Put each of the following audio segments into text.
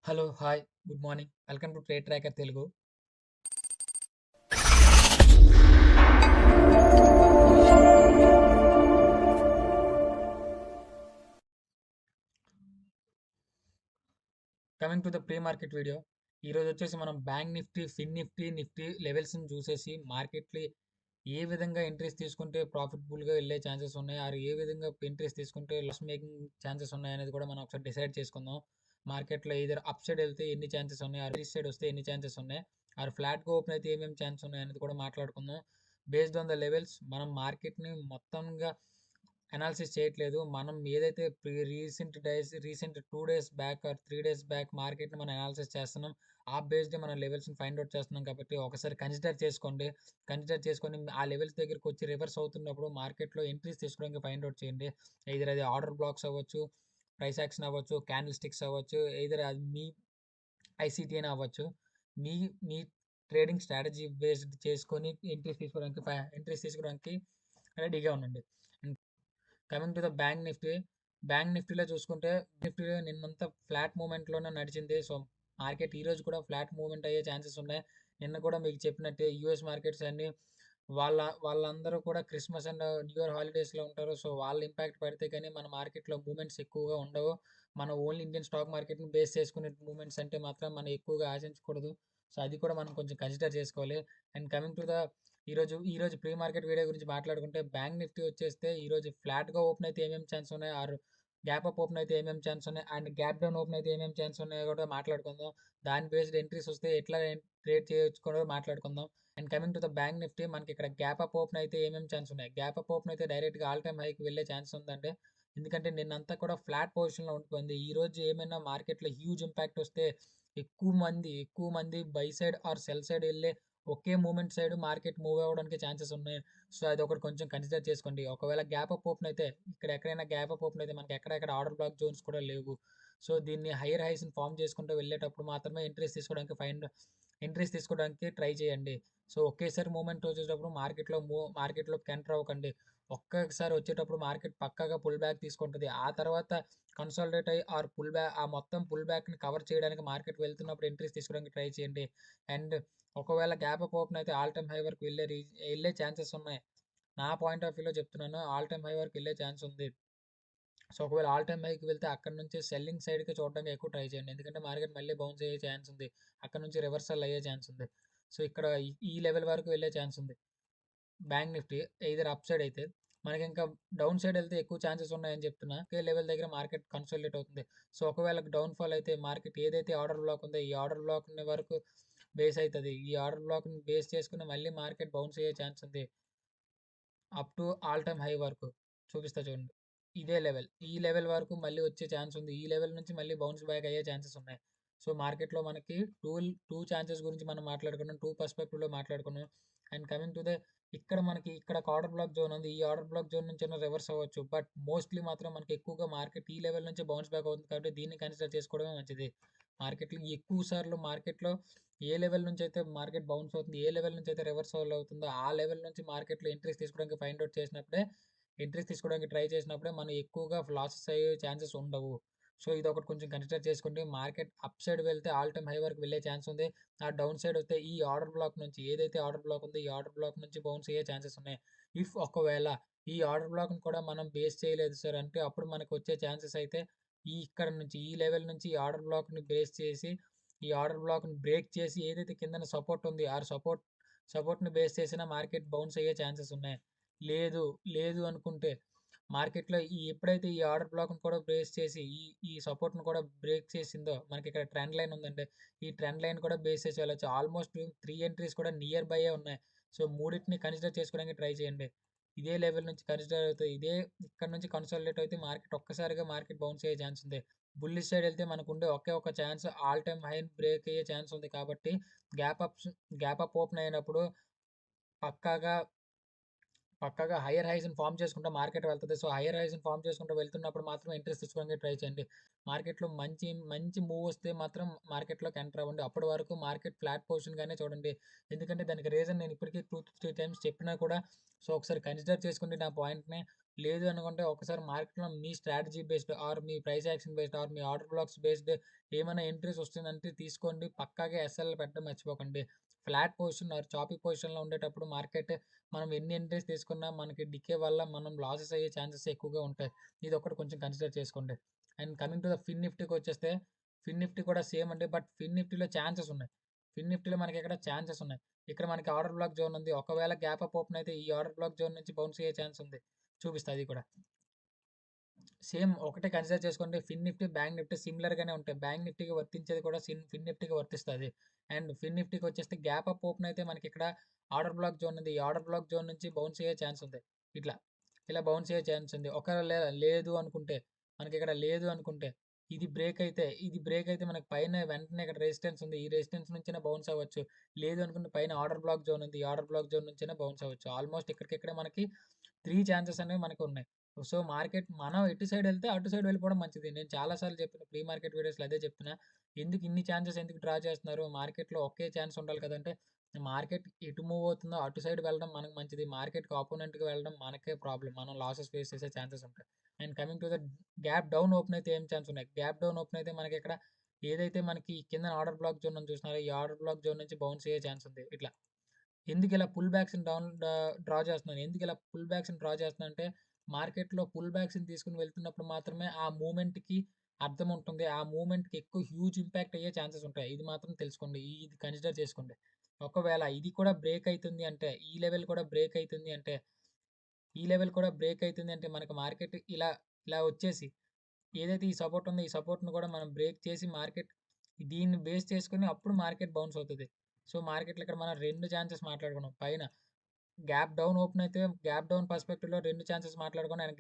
Hello! Hi! Good morning. Welcome to trade tracker Telugu. Coming to the pre market video. ఈరోజు వచ్చేసి మనం bank Nifty, ఫిన్ Nifty, Nifty లెవెల్స్‌ని చూసేసి మార్కెట్‌లో ఏ విధంగా ఎంట్రీస్ తీసుకుంటే ప్రాఫిటబుల్‌గా వెళ్ళే ఛాన్సెస్ ఉన్నాయి? ఆర్ ఏ విధంగా ఎంట్రీస్ తీసుకుంటే లాస్ మేకింగ్ ఛాన్సెస్ ఉన్నాయనేది కూడా మనం ఒకసారి డిసైడ్ చేసుకుందాం. మార్కెట్‌లో ఎయిదర్ అప్ సైడ్ వెళ్తే ఎన్ని ఛాన్సెస్ ఉన్నాయి? ఆర్ ఈ సైడ్ వస్తే ఎన్ని ఛాన్సెస్ ఉన్నాయి? ఆర్ ఫ్లాట్‌గా ఓపెన్ అయితే ఏమేమి ఛాన్స్ ఉన్నాయనేది కూడా మాట్లాడుకుందాం. బేస్డ్ ఆన్ ద లెవెల్స్ మనం మార్కెట్‌ని మొత్తంగా అనాలిసిస్ చేయట్లేదు. మనం ఏదైతే recent 2 days back or 3 days back మార్కెట్‌ని మనం అనాలిసిస్ చేస్తున్నాం. ఆ బేస్డే మనం లెవెల్స్‌ని ఫైండ్ ఔట్ చేస్తున్నాం కాబట్టి ఒకసారి కన్సిడర్ చేసుకోండి. కన్సిడర్ చేసుకొని ఆ లెవెల్స్ దగ్గరకొచ్చి రివర్స్ అవుతున్నప్పుడు మార్కెట్‌లో ఎంట్రీస్ తీసుకోవడానికి ఫైండ్ ఔట్ చేయండి. ఎయిదర్ అది ఆర్డర్ బ్లాక్స్ అవ్వచ్చు, ప్రైస్ యాక్షన్ అవ్వచ్చు, క్యాండిల్ స్టిక్స్ అవ్వచ్చు, ఎయిదర్ అది మీ ఐసీటీ అయినా అవ్వచ్చు. మీ మీ ట్రేడింగ్ స్ట్రాటజీ బేస్డ్ చేసుకొని ఎంట్రీస్ తీసుకోవడానికి రెడీగా ఉండండి. Coming to the bank Nifty. Bank నిఫ్టీలో చూసుకుంటే నిఫ్టీలో నిన్నంతా ఫ్లాట్ మూవ్‌మెంట్‌లోనే నడిచింది. సో, మార్కెట్ ఈరోజు కూడా ఫ్లాట్ మూవ్‌మెంట్ అయ్యే ఛాన్సెస్ ఉన్నాయి. నిన్న కూడా మీకు చెప్పినట్టే యూఎస్ మార్కెట్స్ అన్నీ వాళ్ళందరూ కూడా క్రిస్మస్ అండ్ న్యూ ఇయర్ హాలిడేస్‌లో ఉంటారు. సో, వాళ్ళ ఇంపాక్ట్ పడితే కానీ మన మార్కెట్‌లో మూవ్‌మెంట్స్ ఎక్కువగా ఉండవు. మనం ఓన్లీ ఇండియన్ స్టాక్ మార్కెట్‌ని బేస్ చేసుకునే మూవ్‌మెంట్స్ అంటే మాత్రం మనం ఎక్కువగా ఆశించకూడదు. సో, అది కూడా మనం కొంచెం కన్సిడర్ చేసుకోవాలి. అండ్ కమింగ్ టు ద ఈరోజు ప్రీ మార్కెట్ వీడియో గురించి మాట్లాడుకుంటే బ్యాంక్ నిఫ్టీ వచ్చేస్తే ఈరోజు ఫ్లాట్‌గా ఓపెన్ అయితే ఏమేమి ఛాన్స్ ఉన్నాయి? ఆర్ గ్యాప్ అప్ ఓపెన్ అయితే ఏమేమి ఛాన్స్ ఉన్నాయి? అండ్ గ్యాప్ డౌన్ ఓపెన్ అయితే ఏమేమి ఛాన్స్ ఉన్నాయో కూడా మాట్లాడుకుందాం. దాని బేస్డ్ ఎంట్రీస్ వస్తే ఎట్లా ట్రేడ్ చేయొచ్చు కూడా మాట్లాడుకుందాం. And coming to the bank Nifty మనకి ఇక్కడ గ్యాప్ అప్ ఓపెన్ అయితే ఏమేమి ఛాన్స్ ఉన్నాయి? గ్యాప్ అప్ ఓపెన్ అయితే డైరెక్ట్‌గా ఆల్ టైమ్ హైకి వెళ్ళే ఛాన్స్ ఉందండి. ఎందుకంటే నిన్నంతా కూడా ఫ్లాట్ పొజిషన్‌లో ఉండిపోయింది. ఈరోజు ఏమైనా మార్కెట్‌లో హ్యూజ్ ఇంపాక్ట్ వస్తే ఎక్కువ మంది buy side or sell side ఎళ్ళే ఒకే మూవ్‌మెంట్ సైడ్ మార్కెట్ మూవ్ అవ్వడానికి ఛాన్సెస్ ఉన్నాయి. సో, అదొకటి కొంచెం కన్సిడర్ చేసుకోండి. ఒకవేళ గ్యాప్ అప్ ఓపెన్ అయితే ఇక్కడ ఎక్కడైనా గ్యాప్ అప్ ఓపెన్ అయితే మనకి ఎక్కడెక్కడ ఆర్డర్ బ్లాక్ జోన్స్ కూడా లేవు. సో, దీన్ని హైయర్ హైస్‌ని ఫార్మ్ చేసుకుంటూ వెళ్ళేటప్పుడు మాత్రమే ఎంట్రీస్ తీసుకోవడానికి ట్రై చేయండి. సో, ఒకేసారి మూవ్‌మెంట్ వచ్చేటప్పుడు మార్కెట్‌లోకి ఎంటర్ అవ్వకండి. ఒక్కసారి వచ్చేటప్పుడు మార్కెట్ పక్కాగా పుల్ బ్యాక్ తీసుకుంటది. ఆ తర్వాత కన్సాలిడేట్ అయ్యి ఆ మొత్తం పుల్ బ్యాక్‌ని కవర్ చేయడానికి మార్కెట్ వెళ్తున్నప్పుడు ఎంట్రీస్ తీసుకోవడానికి ట్రై చేయండి. అండ్ ఒకవేళ గ్యాప్ అప్ ఓపెన్ అయితే ఆల్ టైమ్ హై వరకు ఎళ్ళే ఛాన్సెస్ ఉన్నాయి. నా పాయింట్ ఆఫ్ వ్యూలో చెప్తున్నాను. ఆల్ టైమ్ హై వరకు ఎళ్ళే ఛాన్స్ ఉంది. సో, ఒకవేళ ఆల్ టైమ్ హైకి వెళ్తే అక్కడి నుంచి సెల్లింగ్ సైడ్‌కి చూడడానికి ఎక్కువ ట్రై చేయండి. ఎందుకంటే మార్కెట్ మళ్ళీ బౌన్స్ అయ్యే ఛాన్స్ ఉంది. అక్కడి నుంచి రివర్సల్ అయ్యే ఛాన్స్ ఉంది. సో, ఇక్కడ ఈ లెవెల్ వరకు వెళ్ళే ఛాన్స్ ఉంది. Bank Nifty either up side అయితే మనకింకా డౌన్ సైడ్ ఎళ్తే ఎక్కువ ఛాన్సెస్ ఉన్నాయని చెప్తున్నా. ఒకే లెవెల్ దగ్గర మార్కెట్ కన్సాలిడేట్ అవుతుంది. సో, ఒకవేళ డౌన్ ఫాల్ అయితే మార్కెట్ ఏదైతే ఆర్డర్ బ్లాక్ ఉందో ఈ ఆర్డర్ బ్లాక్‌ని వరకు బేస్ అయితది. ఈ ఆర్డర్ బ్లాక్‌ని బేస్ చేసుకొని మళ్ళీ మార్కెట్ బౌన్స్ అయ్యే ఛాన్స్ ఉంది. Up to all time high వరకు చూపిస్తా చూడండి. ఇదే లెవెల్. ఈ లెవెల్ వరకు మళ్ళీ వచ్చే ఛాన్స్ ఉంది. ఈ లెవెల్ నుంచి మళ్ళీ బౌన్స్ బ్యాక్ అయ్యే ఛాన్సెస్ ఉన్నాయి. సో, మార్కెట్‌లో మనకి 2 ఛాన్సెస్ గురించి మనం మాట్లాడుకున్నాం. 2 పర్స్పెక్టివ్‌లో మాట్లాడుకున్నాం. అండ్ కమింగ్ టు ద ఇక్కడ ఒక ఆర్డర్ బ్లాక్ జోన్ ఉంది. ఈ ఆర్డర్ బ్లాక్ జోన్ నుంచైనా రివర్స్ అవ్వచ్చు. బట్ మోస్ట్‌లీ మాత్రం మనకి ఎక్కువగా మార్కెట్ ఈ లెవెల్ నుంచి బౌన్స్ బ్యాక్ అవుతుంది కాబట్టి దీన్ని కన్సిడర్ చేసుకోవడమే మంచిది. మార్కెట్‌లో ఎక్కువ సార్లు మార్కెట్‌లో ఏ లెవెల్ నుంచైతే మార్కెట్ బౌన్స్ అవుతుంది, ఏ లెవెల్ నుంచైతే రివర్సల్ అవుతుందో ఆ లెవెల్ నుంచి మార్కెట్‌లో ఎంట్రీస్ తీసుకోవడానికి ట్రై చేసినప్పుడే మనం ఎక్కువగా లాసెస్ అయ్యే ఛాన్సెస్ ఉండవు. సో, ఇదొకటి కొంచెం కన్సిడర్ చేసుకోండి. మార్కెట్ అప్ సైడ్ వెళ్తే ఆల్ టైమ్ హై వరకు వెళ్ళే ఛాన్స్ ఉంది. ఆ డౌన్ సైడ్ వస్తే ఈ ఆర్డర్ బ్లాక్ నుంచి ఏదైతే ఆర్డర్ బ్లాక్ ఉందో ఈ ఆర్డర్ బ్లాక్ నుంచి బౌన్స్ అయ్యే ఛాన్సెస్ ఉన్నాయి. ఒకవేళ ఈ ఆర్డర్ బ్లాక్‌ని కూడా మనం బేస్ చేయలేదు సార్ అంటే అప్పుడు మనకొచ్చే ఛాన్సెస్ అయితే ఇక్కడ నుంచి ఈ లెవెల్ నుంచి ఈ ఆర్డర్ బ్లాక్‌ని బేస్ చేసి ఈ ఆర్డర్ బ్లాక్‌ని బ్రేక్ చేసి ఏదైతే కిందన సపోర్ట్ ఉంది ఆ సపోర్ట్‌ని బేస్ చేసిన మార్కెట్ బౌన్స్ అయ్యే ఛాన్సెస్ ఉన్నాయి. లేదు, లేదు అనుకుంటే మార్కెట్‌లో ఎప్పుడైతే ఈ ఆర్డర్ బ్లాక్‌ని కూడా బేస్ చేసి ఈ సపోర్ట్‌ని కూడా బ్రేక్ చేసిందో మనకిక్కడ ట్రెండ్ లైన్ ఉందండి. ఈ ట్రెండ్ లైన్ కూడా బేస్ చేసి వెళ్ళొచ్చు. ఆల్‌మోస్ట్ 3 ఎంట్రీస్ కూడా నియర్ బైయే ఉన్నాయి. సో, మూడిటిని కన్సిడర్ చేసుకోవడానికి ట్రై చేయండి. ఇదే లెవెల్ నుంచి కన్సిడర్ అవుతే ఇక్కడ నుంచి కన్సాలిడేట్ అయితే మార్కెట్ బౌన్స్ అయ్యే ఛాన్స్ ఉంది. బుల్లిష్ సైడ్ ఎళ్తే మనకుండే ఒకే ఒక ఛాన్స్ ఆల్ టైమ్ హైని బ్రేక్ అయ్యే ఛాన్స్ ఉంది కాబట్టి gap apps gap up open అయినప్పుడు పక్కాగా పక్కాగా హైయర్ హైస్‌ని ఫార్మ్ చేసుకుంటా మార్కెట్ వెళ్తది. సో, హైయర్ హైస్‌ని ఫార్మ్ చేసుకుంటూ వెళ్తున్నప్పుడు మాత్రం ఎంట్రీస్ తీసుకోవడానికి ట్రై చేయండి. మార్కెట్‌లో మంచి మూవ్ వస్తే మాత్రం మార్కెట్‌లోకి ఎంటర్ అవ్వండి. అప్పటి వరకు మార్కెట్ ఫ్లాట్ పొజిషన్‌గానే చూడండి. ఎందుకంటే దానికి రీజన్ నేను ఇప్పటికి 2, 3 టైమ్స్ చెప్పినా కూడా సో, ఒకసారి కన్సిడర్ చేసుకోండి నా పాయింట్‌ని. లేదు అనుకుంటే ఒకసారి మార్కెట్‌లో మీ స్ట్రాటజీ బేస్డ్ ఆర్ మీ ప్రైస్ యాక్షన్ బేస్డ్ ఆర్ మీ ఆర్డర్ బ్లాక్స్ బేస్డ్ ఏమైనా ఎంట్రీస్ వస్తుందంటే తీసుకోండి. పక్కాగా ఎస్ఎల్ పెట్టడం మర్చిపోకండి. ఫ్లాట్ పొజిషన్ ఆర్ చాపీ పొజిషన్‌లో ఉండేటప్పుడు మార్కెట్ మనం ఎన్ని ఎంట్రీస్ తీసుకున్నా మనకి డికే వల్ల మనం లాసెస్ అయ్యే ఛాన్సెస్ ఎక్కువగా ఉంటాయి. ఇదొకటి కొంచెం కన్సిడర్ చేసుకోండి. And coming to the fin నిఫ్టీకొచ్చేస్తే, ఫిన్ నిఫ్టీ కూడా సేమ్ అండి. బట్ ఫిన్ నిఫ్టీలో ఛాన్సెస్ ఉన్నాయి. ఫిన్ నిఫ్టీలో మనకి ఇక్కడ ఛాన్సెస్ ఉన్నాయి. ఇక్కడ మనకి ఆర్డర్ బ్లాక్ జోన్ ఉంది. ఒకవేళ గ్యాప్ అప్ ఓపెన్ అయితే ఈ ఆర్డర్ బ్లాక్ జోన్ నుంచి బౌన్స్ అయ్యే ఛాన్స్ ఉంది. చూపిస్తా అది కూడా. సేమ్ ఒకటే కన్సిడర్ చేసుకోండి. ఫిన్ నిఫ్టీ, బ్యాంక్ నిఫ్టీ సిమిలర్ గానే ఉంటాయి. బ్యాంక్ నిఫ్టీకి వర్తించేది కూడా ఫిన్ నిఫ్టీకి వర్తిస్తది. అండ్ ఫిన్ నిఫ్టీకి వచ్చేస్తే గ్యాప్ అప్ ఓపెన్ అయితే మనకి ఇక్కడ ఆర్డర్ బ్లాక్ జోన్ ఉంది. ఈ ఆర్డర్ బ్లాక్ జోన్ నుంచి బౌన్స్ అయ్యే ఛాన్స్ ఉంది. ఇట్లా, ఇలా బౌన్స్ అయ్యే ఛాన్స్ ఉంది. ఒకవేళ లేదు అనుకుంటే, మనకి ఇక్కడ లేదు అనుకుంటే, ఇది బ్రేక్ అయితే మనకి పైన వెంటనే ఇక్కడ రెసిస్టెన్స్ ఉంది. ఈ రెసిస్టెన్స్ నుంచైనా బౌన్స్ అవ్వచ్చు. లేదు అనుకుంటే పైన ఆర్డర్ బ్లాక్ జోన్ ఉంది. ఈ ఆర్డర్ బ్లాక్ జోన్ నుంచైనా బౌన్స్ అవ్వచ్చు. ఆల్మోస్ట్ ఇక్కడికిక్కడే మనకి 3 ఛాన్సెస్ అనేవి మనకు ఉన్నాయి. సో, మార్కెట్ మనం ఎటు సైడ్ ఎళ్తే అటు సైడ్ వెళ్ళిపోవడం మంచిది. నేను చాలా సార్లు చెప్పిన ప్రీ మార్కెట్ వీడియోస్‌లో అదే చెప్తున్నా. ఎందుకు ఇన్ని ఛాన్సెస్ ఎందుకు డ్రా చేస్తున్నారు? మార్కెట్‌లో ఒకే ఛాన్స్ ఉండాలి కదంటే, మార్కెట్ ఎటు మూవ్ అవుతుందో అటు సైడ్ వెళ్ళడం మనకు మంచిది. మార్కెట్‌కి అపోనెంట్‌గా వెళ్ళడం మనకే ప్రాబ్లమ్. మనం లాసెస్ ఫేస్ చేసే ఛాన్సెస్ ఉంటాయి. And coming to the gap down open అయితే ఏం ఛాన్స్ ఉన్నాయి? గ్యాప్ డౌన్ ఓపెన్ అయితే మనకి ఇక్కడ ఏదైతే మనకి కిందన ఆర్డర్ బ్లాక్ జోన్ ఉంది చూసినారా? ఈ ఆర్డర్ బ్లాక్ జోన్ నుంచి బౌన్స్ అయ్యే ఛాన్స్ ఉంది. ఇట్లా. ఎందుకిలా పుల్ బ్యాక్స్‌ని డ్రా చేస్తున్నాను? ఎందుకిలా పుల్ బ్యాక్స్‌ని డ్రా చేస్తున్నానంటే, మార్కెట్‌లో పుల్ బ్యాక్స్‌ని తీసుకొని వెళ్తున్నప్పుడు మాత్రమే ఆ మూవ్‌మెంట్‌కి అర్థం ఉంటుంది. ఆ మూవ్‌మెంట్‌కి ఎక్కువ హ్యూజ్ ఇంపాక్ట్ అయ్యే ఛాన్సెస్ ఉంటాయి. ఇది మాత్రం తెలుసుకోండి. ఇది కన్సిడర్ చేసుకోండి. ఒకవేళ ఇది కూడా బ్రేక్ అయితుంది అంటే, ఈ లెవెల్ కూడా బ్రేక్ అయితుంది అంటే మనకు మార్కెట్ ఇలా, ఇలా వచ్చేసి ఏదైతే ఈ సపోర్ట్ ఉందో, ఈ సపోర్ట్‌ని కూడా మనం బ్రేక్ చేసి మార్కెట్ దీన్ని బేస్ చేసుకొని అప్పుడు మార్కెట్ బౌన్స్ అవుతది. సో, మార్కెట్‌లో ఇక్కడ మనం 2 ఛాన్సెస్ మాట్లాడుకున్నాం. పైన గ్యాప్ డౌన్ ఓపెన్ అయితే గ్యాప్ డౌన్ పర్స్పెక్టివ్‌లో 2 ఛాన్సెస్ మాట్లాడుకున్నాం. అండ్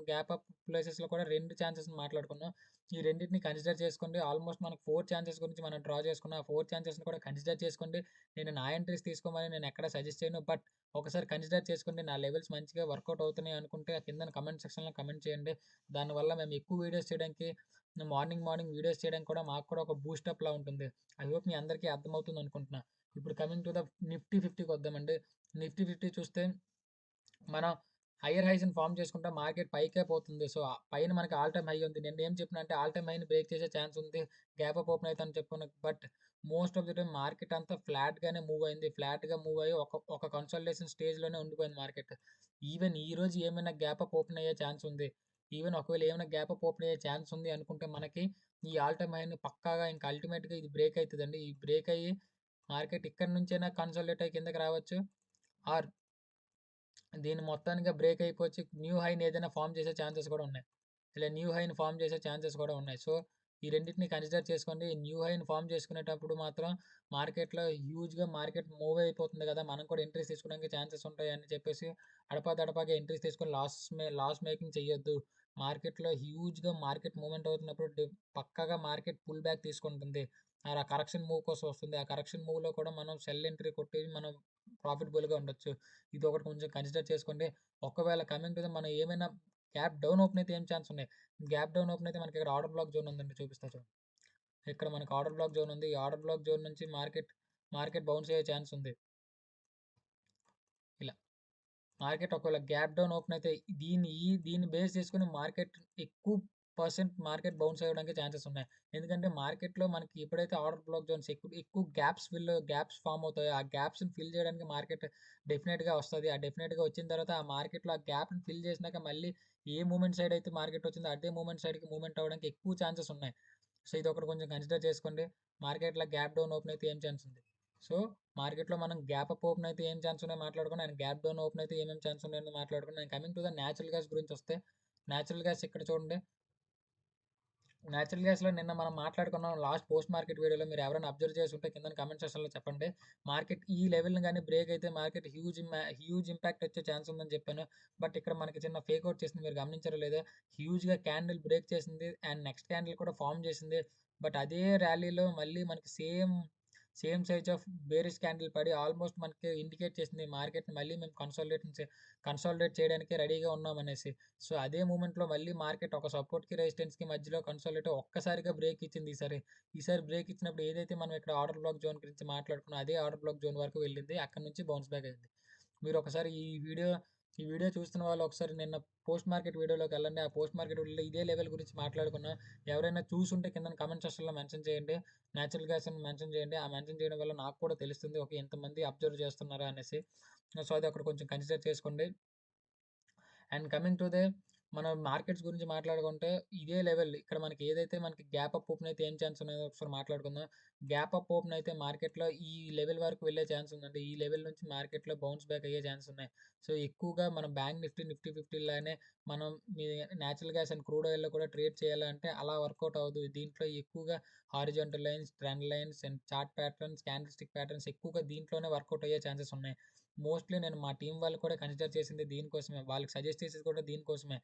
గ్యాప్ అప్ ప్లేసెస్‌లో కూడా 2 ఛాన్సెస్‌ని మాట్లాడుకున్నాం. ఈ రెండిటిని కన్సిడర్ చేసుకోండి. ఆల్మోస్ట్ మనకు 4 ఛాన్సెస్ గురించి మనం డ్రా చేసుకున్నాం. ఆ 4 ఛాన్సెస్‌ని కూడా కన్సిడర్ చేసుకోండి. నేను నా ఎంట్రీస్ తీసుకోమని నేను ఎక్కడ సజెస్ట్ చేయను. బట్ ఒకసారి కన్సిడర్ చేసుకోండి. నా లెవెల్స్ మంచిగా వర్కౌట్ అవుతున్నాయి అనుకుంటే కిందన కామెంట్ సెక్షన్‌లో కామెంట్ చేయండి. దానివల్ల మేము ఎక్కువ వీడియోస్ చేయడానికి మార్నింగ్ వీడియోస్ చేయడానికి కూడా మాకు కూడా ఒక బూస్టప్‌లా ఉంటుంది. ఐ హోప్ మీ అందరికీ అర్థమవుతుంది అనుకుంటున్నా. ఇప్పుడు కమింగ్ టు ద నిఫ్టీ 50కి వద్దామండి. నిఫ్టీ 50 చూస్తే మనం హైయర్ హైస్‌ని ఫార్మ్ చేసుకుంటే మార్కెట్ పైకే పోతుంది. సో, పైన మనకి ఆల్ టైమ్ హై ఉంది. నేనేం చెప్పినా అంటే ఆల్ టైమ్ హైని బ్రేక్ చేసే ఛాన్స్ ఉంది. గ్యాప్ అప్ ఓపెన్ అయితదని చెప్పాను. But most of the time market అంతా ఫ్లాట్‌గానే మూవ్ అయింది. ఫ్లాట్‌గా మూవ్ అయ్యి ఒక కన్సాలిడేషన్ స్టేజ్‌లోనే ఉండిపోయింది మార్కెట్. ఈవెన్ ఈరోజు ఏమైనా గ్యాప్ అప్ ఓపెన్ అయ్యే ఛాన్స్ ఉంది. ఈవెన్ ఒకవేళ ఏమైనా గ్యాప్ అప్ ఓపెన్ అయ్యే ఛాన్స్ ఉంది అనుకుంటే మనకి ఈ ఆల్ టైమ్ హైని పక్కాగా ఇంక అల్టిమేట్‌గా ఇది బ్రేక్ అయితదండి. ఈ బ్రేక్ అయ్యి మార్కెట్ ఇక్కడి నుంచైనా కన్సాలిడేట్ అయ్యి కిందకి రావచ్చు. ఆర్ దీన్ని మొత్తానికే బ్రేక్ అయిపోవచ్చు. న్యూ హైని ఏదైనా ఫార్మ్ చేసే ఛాన్సెస్ కూడా ఉన్నాయి. ఇలా న్యూ హైని ఫార్మ్ చేసే ఛాన్సెస్ కూడా ఉన్నాయి. సో, ఈ రెండిటిని కన్సిడర్ చేసుకోండి. న్యూ హైని ఫార్మ్ చేసుకునేటప్పుడు మాత్రం మార్కెట్‌లో హ్యూజ్‌గా మార్కెట్ మూవ్ అయిపోతుంది కదా! మనం కూడా ఎంట్రీస్ తీసుకోవడానికి ఛాన్సెస్ ఉంటాయి అని చెప్పేసి అడపాదడపాగా ఎంట్రీస్ తీసుకొని లాస్ మేకింగ్ చేయొద్దు. మార్కెట్‌లో హ్యూజ్‌గా మార్కెట్ మూవ్‌మెంట్ అవుతున్నప్పుడు పక్కాగా మార్కెట్ పుల్ బ్యాక్ తీసుకుంటుంది. ఆ కరెక్షన్ మూవ్ కోసం వస్తుంది. ఆ కరెక్షన్ మూవ్‌లో కూడా మనం సెల్ ఎంట్రీ కొట్టి మనం ప్రాఫిటబుల్‌గా ఉండొచ్చు. ఇదొకటి కొంచెం కన్సిడర్ చేసుకోండి. ఒకవేళ కమింగ్ టు ద మనం ఏమైనా గ్యాప్ డౌన్ ఓపెన్ అయితే ఏం ఛాన్స్ ఉన్నాయి? గ్యాప్ డౌన్ ఓపెన్ అయితే మనకి ఇక్కడ ఆర్డర్ బ్లాక్ జోన్ ఉందండి. చూపిస్తా చూడండి. ఇక్కడ మనకు ఆర్డర్ బ్లాక్ జోన్ ఉంది. ఈ ఆర్డర్ బ్లాక్ జోన్ నుంచి మార్కెట్ బౌన్స్ అయ్యే ఛాన్స్ ఉంది. ఇలా. మార్కెట్ ఒకవేళ గ్యాప్ డౌన్ ఓపెన్ అయితే దీన్ని బేస్ చేసుకొని మార్కెట్ ఎక్కువ పర్సెంట్ మార్కెట్ బౌన్స్ అవ్వడానికి ఛాన్సెస్ ఉన్నాయి. ఎందుకంటే మార్కెట్‌లో మనకి ఎప్పుడైతే ఆర్డర్ బ్లాక్ జోన్స్ ఎక్కువ గ్యాప్స్ ఫార్మ్ అవుతాయో, ఆ గ్యాప్స్‌ని ఫిల్ చేయడానికి మార్కెట్ డెఫినిట్‌గా వస్తది. ఆ డెఫినిట్‌గా వచ్చిన తర్వాత ఆ మార్కెట్‌లో ఆ గ్యాప్‌ని ఫిల్ చేసినాక మళ్ళీ ఏ మూవ్‌మెంట్ సైడ్ అయితే మార్కెట్ వచ్చిందో అదే మూవ్‌మెంట్ సైడ్‌కి మూవ్‌మెంట్ అవ్వడానికి ఎక్కువ ఛాన్సెస్ ఉన్నాయి. సో, ఇదొకటి కొంచెం కన్సిడర్ చేసుకోండి. మార్కెట్‌లో గ్యాప్ డౌన్ ఓపెన్ అయితే ఏం ఛాన్స్ ఉంది. సో, మార్కెట్‌లో మనం గ్యాప్ అప్ ఓపెన్ అయితే ఏం ఛాన్స్ ఉన్నాయో మాట్లాడుకున్నాం. అండ్ గ్యాప్ డౌన్ ఓపెన్ అయితే ఏమేం ఛాన్స్ ఉన్నాయని మాట్లాడుకున్నాం. And coming to the natural gas గురించొస్తే, నేచురల్ గ్యాస్ ఇక్కడ చూడండి. నేచురల్ గ్యాస్‌లో నిన్న మనం మాట్లాడుకున్నాం లాస్ట్ పోస్ట్ మార్కెట్ వీడియోలో మీరు ఎవరైనా అబ్జర్వ్ చేసుంటే కిందన కామెంట్ సెక్షన్‌లో చెప్పండి. మార్కెట్ ఈ లెవెల్‌ని గాని బ్రేక్ అయితే మార్కెట్ హ్యూజ్ ఇంపాక్ట్ వచ్చే ఛాన్స్ ఉందని చెప్పాను. బట్ ఇక్కడ మనకి చిన్న ఫేక్ ఔట్ చేసింది. మీరు గమనించారో లేదో హ్యూజ్‌గా క్యాండిల్ బ్రేక్ చేసింది. అండ్ నెక్స్ట్ క్యాండిల్ కూడా ఫార్మ్ చేసింది. బట్ అదే ర్యాలీలో మళ్ళీ మనకి same size of bearish candle పడి ఆల్మోస్ట్ మనకి ఇండికేట్ చేసింది మార్కెట్‌ని మళ్ళీ మేము కన్సాలిడేట్ చేయడానికి రెడీగా ఉన్నామనేసి. సో, అదే మూవ్‌మెంట్‌లో మళ్ళీ మార్కెట్ ఒక సపోర్ట్‌కి, రెసిస్టెన్స్‌కి మధ్యలో కన్సాలిడేట్ ఒక్కసారిగా బ్రేక్ ఇచ్చింది ఈసారి. ఈసారి బ్రేక్ ఇచ్చినప్పుడు ఏదైతే మనం ఇక్కడ ఆర్డర్ బ్లాక్ జోన్ గురించి మాట్లాడుకున్నామో అదే ఆర్డర్ బ్లాక్ జోన్ వరకు వెళ్ళింది. అక్కడి నుంచి బౌన్స్ బ్యాక్ అయింది. మీరు ఒకసారి ఈ వీడియో చూస్తున్న వాళ్ళు ఒకసారి నిన్న పోస్ట్ మార్కెట్ వీడియోలోకెళ్ళండి. ఆ పోస్ట్ మార్కెట్ వీడియోలో ఇదే లెవెల్ గురించి మాట్లాడుకున్నాం. ఎవరైనా చూసుంటే కిందన కామెంట్ సెక్షన్‌లో మెన్షన్ చేయండి. నేచురల్ గ్యాస్ అని మెన్షన్ చేయండి. ఆ మెన్షన్ చేయడం వల్ల నాకు కూడా తెలుస్తుంది. ఓకే. ఇంతమంది అబ్జర్వ్ చేస్తున్నారా అనేసి. సో, అది అక్కడ కొంచెం కన్సిడర్ చేసుకోండి. అండ్ కమింగ్ టు ద మనం మార్కెట్స్ గురించి మాట్లాడుకుంటే ఇదే లెవెల్ ఇక్కడ మనకి ఏదైతే మనకి గ్యాప్ అప్ ఓపెన్ అయితే ఏం ఛాన్స్ ఉన్నాయో ఒకసారి మాట్లాడుకుందాం. గ్యాప్ అప్ ఓపెన్ అయితే మార్కెట్‌లో ఈ లెవెల్ వరకు వెళ్ళే ఛాన్స్ ఉందండి. ఈ లెవెల్ నుంచి మార్కెట్‌లో బౌన్స్ బ్యాక్ అయ్యే ఛాన్స్ ఉన్నాయి. సో, ఎక్కువగా మనం బ్యాంక్ నిఫ్టీ, నిఫ్టీ 50 లానే మనం మీ నేచురల్ గ్యాస్ అండ్ క్రూడ్ ఆయిల్‌లో కూడా ట్రేడ్ చేయాలంటే అలా వర్కౌట్ అవ్వదు. దీంట్లో ఎక్కువగా horizontal lines, trend lines and chart patterns, candle stick patterns ఎక్కువగా దీంట్లోనే వర్కౌట్ అయ్యే ఛాన్సెస్ ఉన్నాయి. మోస్ట్‌లీ నేను మా టీమ్ వాళ్ళు కూడా కన్సిడర్ చేసింది దీనికోసమే. వాళ్ళకి సజెస్ట్ చేసేది కూడా దీనికోసమే.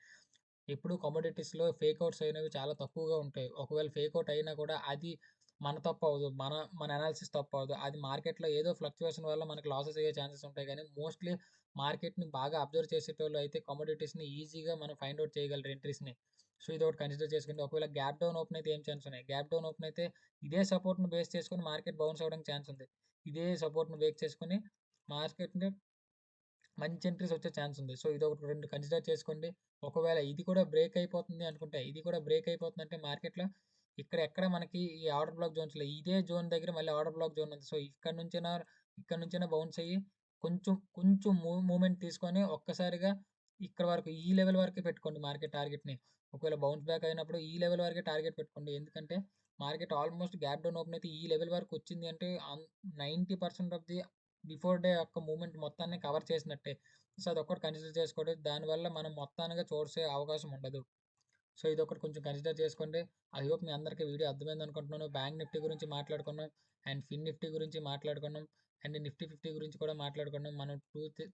ఎప్పుడు కమోడిటీస్‌లో ఫేక్ ఔట్స్ అయినవి చాలా తక్కువగా ఉంటాయి. ఒకవేళ ఫేక్ ఔట్ అయినా కూడా అది మన తప్పు అవ్వదు. మన అనాలిసిస్ తప్పు అవ్వదు. అది మార్కెట్‌లో ఏదో ఫ్లక్చుయేషన్ వల్ల మనకు లాసెస్ అయ్యే ఛాన్సెస్ ఉంటాయి గానీ, మోస్ట్‌లీ మార్కెట్‌ని బాగా అబ్జర్వ్ చేసేటోళ్ళు అయితే కమోడిటీస్‌ని ఈజీగా మనం ఫైండ్ ఔట్ చేయగలరు ఎంట్రీస్‌ని. సో, ఇదొకటి కన్సిడర్ చేసుకోండి. ఒకవేళ గ్యాప్ డౌన్ ఓపెన్ అయితే ఏం ఛాన్స్ ఉన్నాయి? గ్యాప్ డౌన్ ఓపెన్ అయితే ఇదే సపోర్ట్‌ని బేస్ చేసుకొని మార్కెట్ బౌన్స్ అవ్వడానికి ఛాన్స్ ఉంది. ఇదే సపోర్ట్‌ని బేస్ చేసుకొని మార్కెట్‌ని మంచి ఎంట్రీస్ వచ్చే ఛాన్స్ ఉంది. సో, ఇదొకటి 2 కన్సిడర్ చేసుకోండి. ఒకవేళ ఇది కూడా బ్రేక్ అయిపోతుంది అనుకుంటే, ఇది కూడా బ్రేక్ అయిపోతుందంటే మార్కెట్‌లో ఎక్కడ మనకి ఈ ఆర్డర్ బ్లాక్ జోన్స్‌లో ఇదే జోన్ దగ్గర మళ్ళీ ఆర్డర్ బ్లాక్ జోన్ ఉంది. సో, ఇక్కడ నుంచైనా బౌన్స్ అయ్యి కొంచెం మూవ్‌మెంట్ తీసుకొని ఒక్కసారిగా ఇక్కడ వరకు ఈ లెవెల్ వరకే పెట్టుకోండి మార్కెట్ టార్గెట్‌ని. ఒకవేళ బౌన్స్ బ్యాక్ అయినప్పుడు ఈ లెవెల్ వరకే టార్గెట్ పెట్టుకోండి. ఎందుకంటే market almost gap down open అయితే ఈ లెవెల్ వరకు వచ్చింది అంటే 90% ఆఫ్ ది బిఫోర్ డే యొక్క మూవ్‌మెంట్ మొత్తాన్ని కవర్ చేసినట్టే. సో, అదొక్కటి కన్సిడర్ చేసుకోండి. దానివల్ల మనం మొత్తానిగా చూసే అవకాశం ఉండదు. సో, ఇదొకటి కొంచెం కన్సిడర్ చేసుకోండి. ఐ హోప్ మీ అందరికీ వీడియో అర్థమైందనుకుంటున్నాను. బ్యాంక్ నిఫ్టీ గురించి మాట్లాడుకున్నాం. అండ్ ఫిన్ నిఫ్టీ గురించి మాట్లాడుకున్నాం. అండ్ నిఫ్టీ 50 గురించి కూడా మాట్లాడుకున్నాం. మనం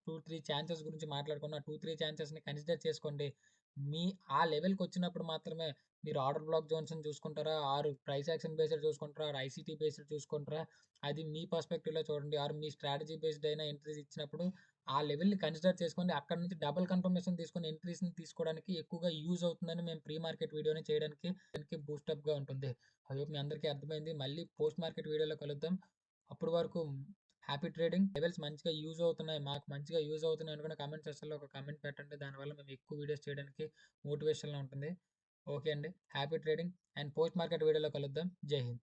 3 ఛాన్సెస్ గురించి మాట్లాడుకున్నాం. 2, 3 ఛాన్సెస్‌ని కన్సిడర్ చేసుకోండి. మీ ఆ లెవెల్‌కొచ్చినప్పుడు మాత్రమే మీరు ఆర్డర్ బ్లాక్ జోన్స్‌ని చూసుకుంటారా? ఆర్ ప్రైస్ యాక్షన్ బేస్డ్ చూసుకుంటారా? ఆర్ ఐసీటీ బేస్డ్ చూసుకుంటారా? అది మీ పర్స్పెక్టివ్‌లో చూడండి. ఆర్ మీ స్ట్రాటజీ బేస్డ్ అయిన ఎంట్రీస్ ఇచ్చినప్పుడు ఆ లెవెల్‌ని కన్సిడర్ చేసుకొని అక్కడి నుంచి డబుల్ కన్ఫర్మేషన్ తీసుకొని ఎంట్రీస్‌ని తీసుకోవడానికి ఎక్కువగా యూజ్ అవుతుందని మేము ప్రీ మార్కెట్ వీడియోని చేయడానికి దానికి బూస్టప్‌గా ఉంటుంది. ఐ హోప్ మీ అందరికీ అర్థమైంది. మళ్ళీ పోస్ట్ మార్కెట్ వీడియోలో కలుద్దాం. అప్పటి వరకు హ్యాపీ ట్రేడింగ్. లెవెల్స్ మంచిగా యూజ్ అవుతున్నాయి. మాకు మంచిగా యూజ్ అవుతున్నాయి అనుకున్న కామెంట్ సెక్షన్‌లో ఒక కామెంట్ పెట్టండి. దానివల్ల మేము ఎక్కువ వీడియోస్ చేయడానికి మోటివేషన్‌గా ఉంటుంది. ఓకే అండి. Happy trading and post market వీడియోలో కలుద్దాం. జై హింద్.